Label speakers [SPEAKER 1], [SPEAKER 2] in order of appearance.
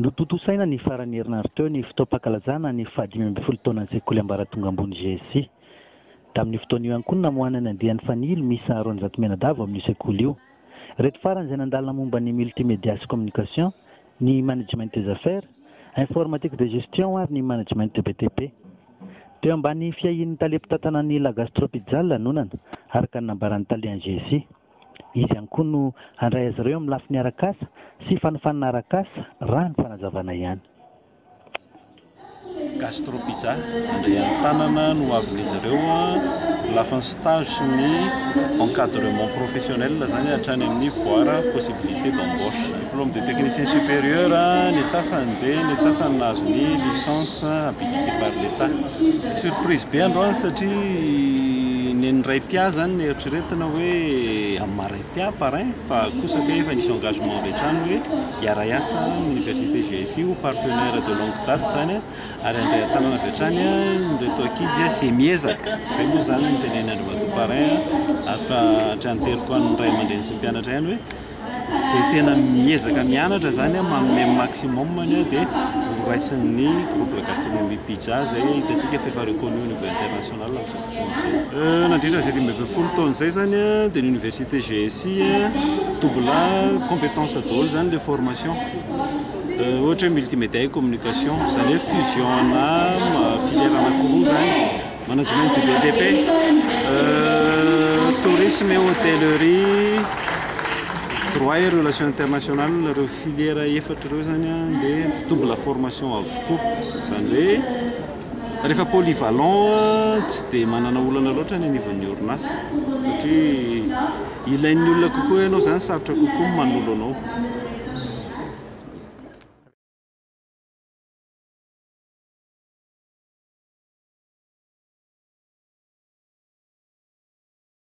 [SPEAKER 1] Notontosaina ny farany herinaratra teo ny fotoam-pankalazana ny 5 taonan'ny sekoly ambaratonga ambony GSI. Tamin'ny fotoana io ihany koa namoahana ny andian'ny fanilo misy 200 menadava amin'io sekoly io. Reto farany izay nandalina momba ny multimédia sy communication, ny management des affaires, informatique de gestion ary ny management de BTP. Teo ambany fiahin'ny talepon-tantanan'ny La Gastropizza lanonana araka ny nambaran'ny talian'ny GSI. Izy ihany koa no handray azy ireo amin'ny lafiny arak'asa sy fanofanana arak'asa raha ny fanazavana ihany.
[SPEAKER 2] Gastropizza andray an-tanana no avin'izy ireo lafiny stage ny encadrement professionnel zany hatrany amin'ny voara possibilité d'embauche. Diplôme de technicien supérieur ny sasany dia ny sasany nazo ny licence habilité par l'État. Surprise be androany satria ny ray pia zany ny eritreretina hoe amin'ny maray pia parrain fa kosaka efa nisy engagement avy hatrany hoe hiara asa université GSI ho partenaire de longue date zany ary andray an-tanana avy hatrany nreto ankizy sy miezaka zay moa zany ny teneny androvato parrain hatranyteriko an'ny ray aman-dreny sy mpianatra ihany hoe zay tena miezaka mianatra zany manome maximum dia raisin'ny groupe La Gastronomie Pizza zay hitantsika fa reconnu au niveau international amin'izao fotoana izao. Nandritra zay 12 taona zay zany dia l'université GSI double compétence daholo zany le formation ohatra hoe multimédia et communication zany hoe fusion filière anankiroa zany management de BTP tourisme et hôtellerie droit et relations internationales reo filière efatra reo zany dia double formation avokoa zany hoe rehefa polyvalent tsy dia manana olana loatra ny anivan'ny orinasa satria ilain'ny olona kokoa ianao zany sarotra kokoa manolo anao.